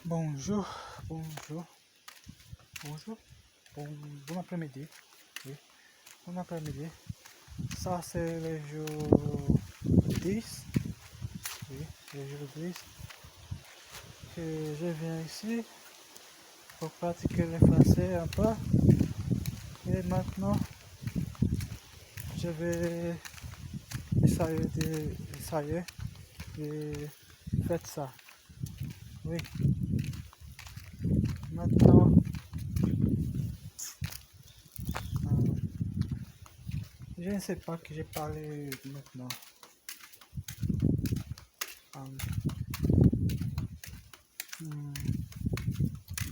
Bonjour, bonjour, bonjour, bon après-midi. Oui, bon après-midi. Ça, c'est le jour 10. Oui, le jour 10 que je viens ici pour pratiquer le français un peu. Et maintenant, je vais essayer de faire ça. Oui, maintenant, je ne sais pas que j'ai parlé maintenant.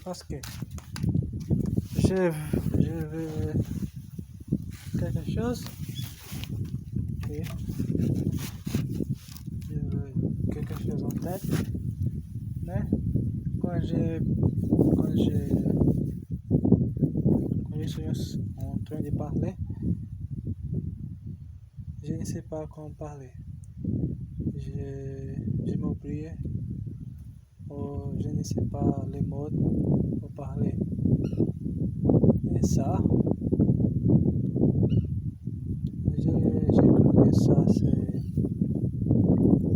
Parce que je veux quelque chose. Oui, je veux quelque chose en tête. Mais quand je suis en train de parler, je ne sais pas comment parler. Je m'oublie ou je ne sais pas les mots pour parler. Et ça, je crois que ça c'est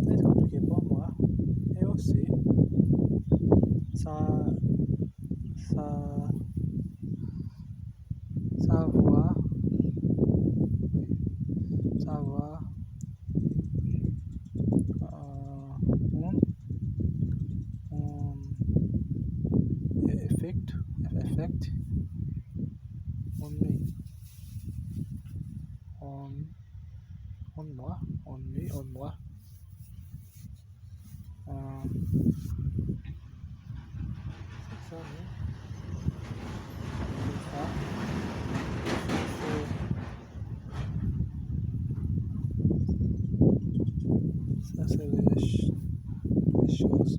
très compliqué pour moi. Et aussi, ça, ça, savoir, savoir, effect, effect, on me, on moi, on me, on moi. C'est ça, oui. Ça, c'est les choses.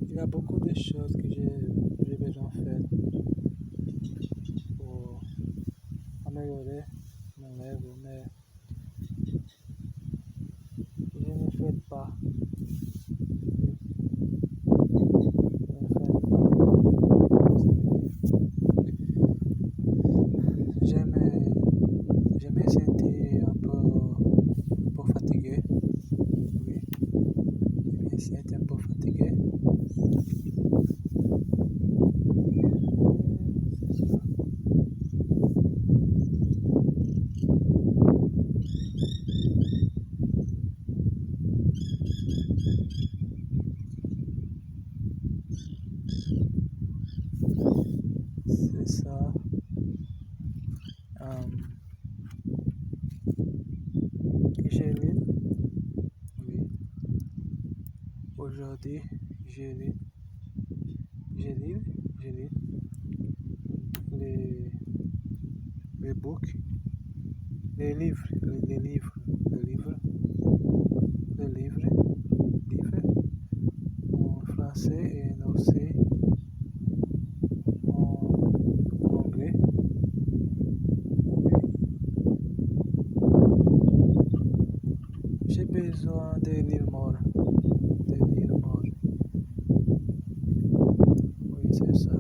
Il y a beaucoup de choses que j'ai besoin de faire pour améliorer mon niveau, mais je ne fais pas. Je me sentais un peu fatigué. Oui, je me sentais un peu fatigué. C'est ça. J'ai lu, oui. Aujourd'hui, j'ai lu, j'ai lu les, les books, les livres, les livres, les livres, les livres, livres en français et aussi en anglais. J'ai besoin de lire more, de lire more. Oui, c'est ça.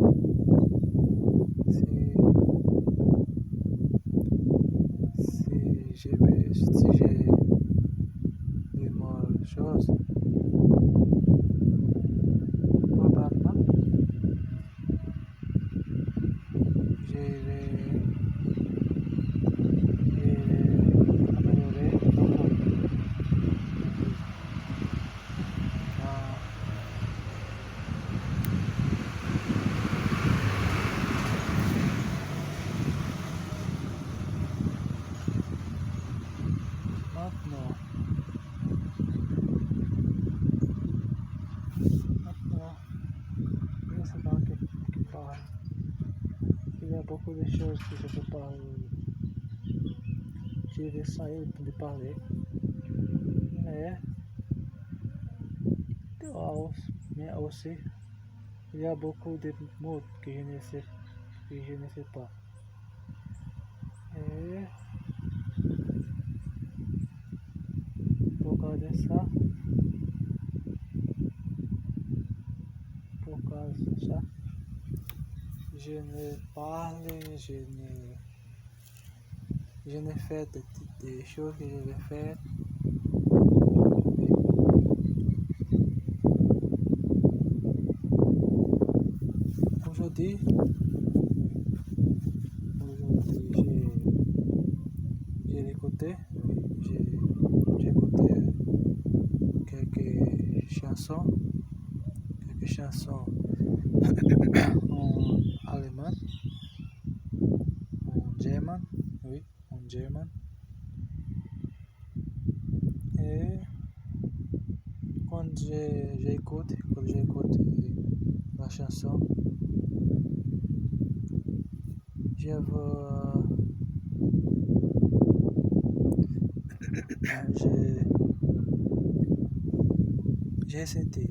Si j'ai lu more choses, probablement, j'ai amélioré beaucoup. Maintenant, je ne sais pas que parle. Il y a beaucoup de choses que je peux pas. Je vais essayer de parler. Mais, mais aussi, il y a beaucoup de mots que je ne sais pas. Et pour regarder ça, pour cause de ça. Je ne parle, je ne fais des choses que je vais faire. Aujourd'hui, j'ai écouté, j'ai écouté quelques chansons en allemand, en german, oui, en german. Et quand j'écoute la chanson, je veux, j'ai j'ai senti,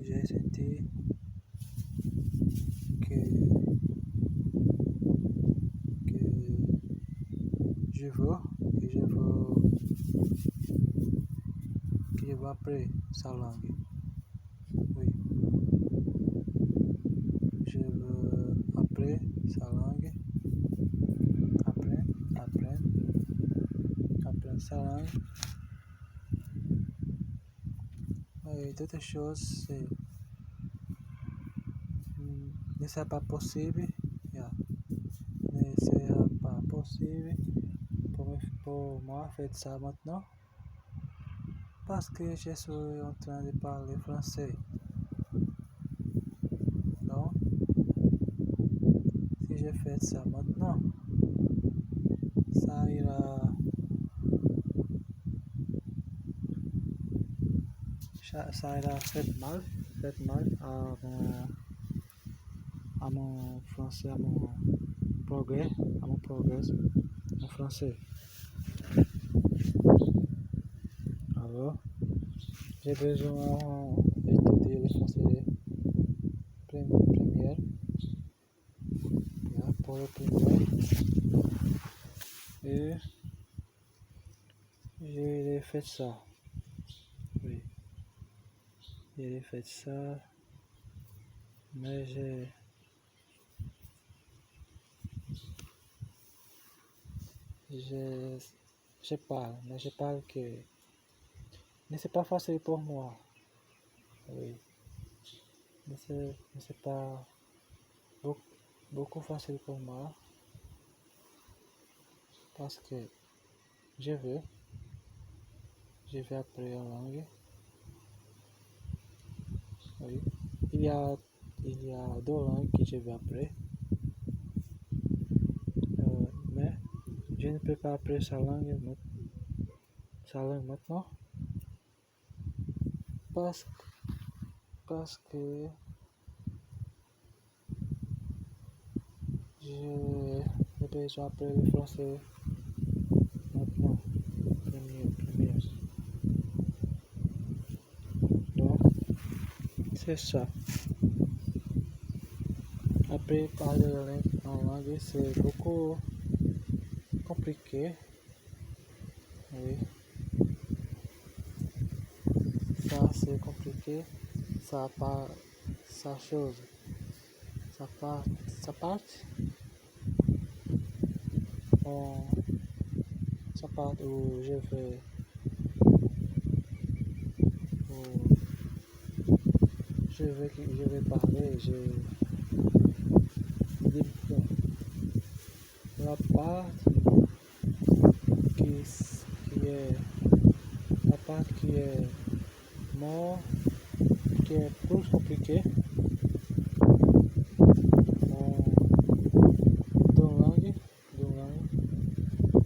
j'ai senti que, que je veux, que je veux, que je veux apprendre sa langue. Oui, je veux apprendre sa langue, apprendre sa langue. Et d'autres choses, ne sera pas possible, yeah, ne sera pas possible pour moi faire ça maintenant parce que je suis en train de parler français. Donc, si je fais ça maintenant, ça ira, ça ira fait mal à mon français, à mon progrès en français. Alors, j'ai besoin d'étudier le français première, pour le premier, et j'ai fait ça. Oui, j'ai fait ça, mais je parle que mais c'est pas facile pour moi. Oui, mais c'est pas beaucoup facile pour moi parce que je veux apprendre la langue. Oui, il y a deux langues que je veux apprendre, mais je ne peux pas apprendre sa langue maintenant parce que j'ai besoin d'apprendre le français maintenant, premier. Donc, c'est ça. Après, parler en langue, c'est beaucoup compliqué. Oui, ça c'est compliqué. Ça part, ça chose, ça part, on, ça part où où je vais parler, la part qui est, la part qui est more, qui est plus compliquée dans langue,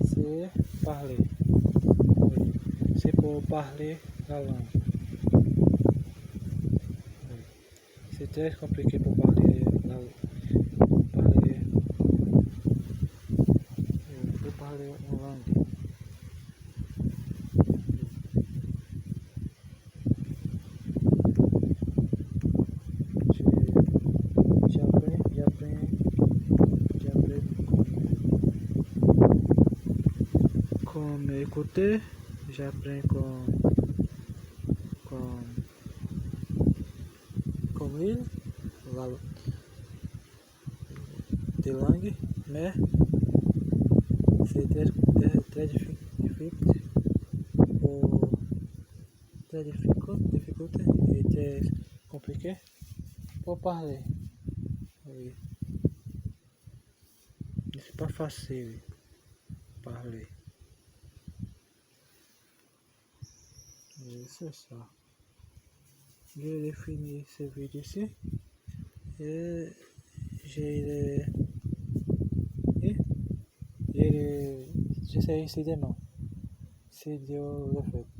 c'est parler. Oui. C'est pour parler la langue. Oui. C'est très compliqué pour parler en langue. J'apprends comme écouter, j'apprends comme will, la, de langue, mais c'est très difficile, ou très difficile et très compliqué pour parler. Oui. C'est pas facile parler. Et c'est ça. Je définis ce vidéo ici et j'ai j'essaie ici demain si Dieu le fait.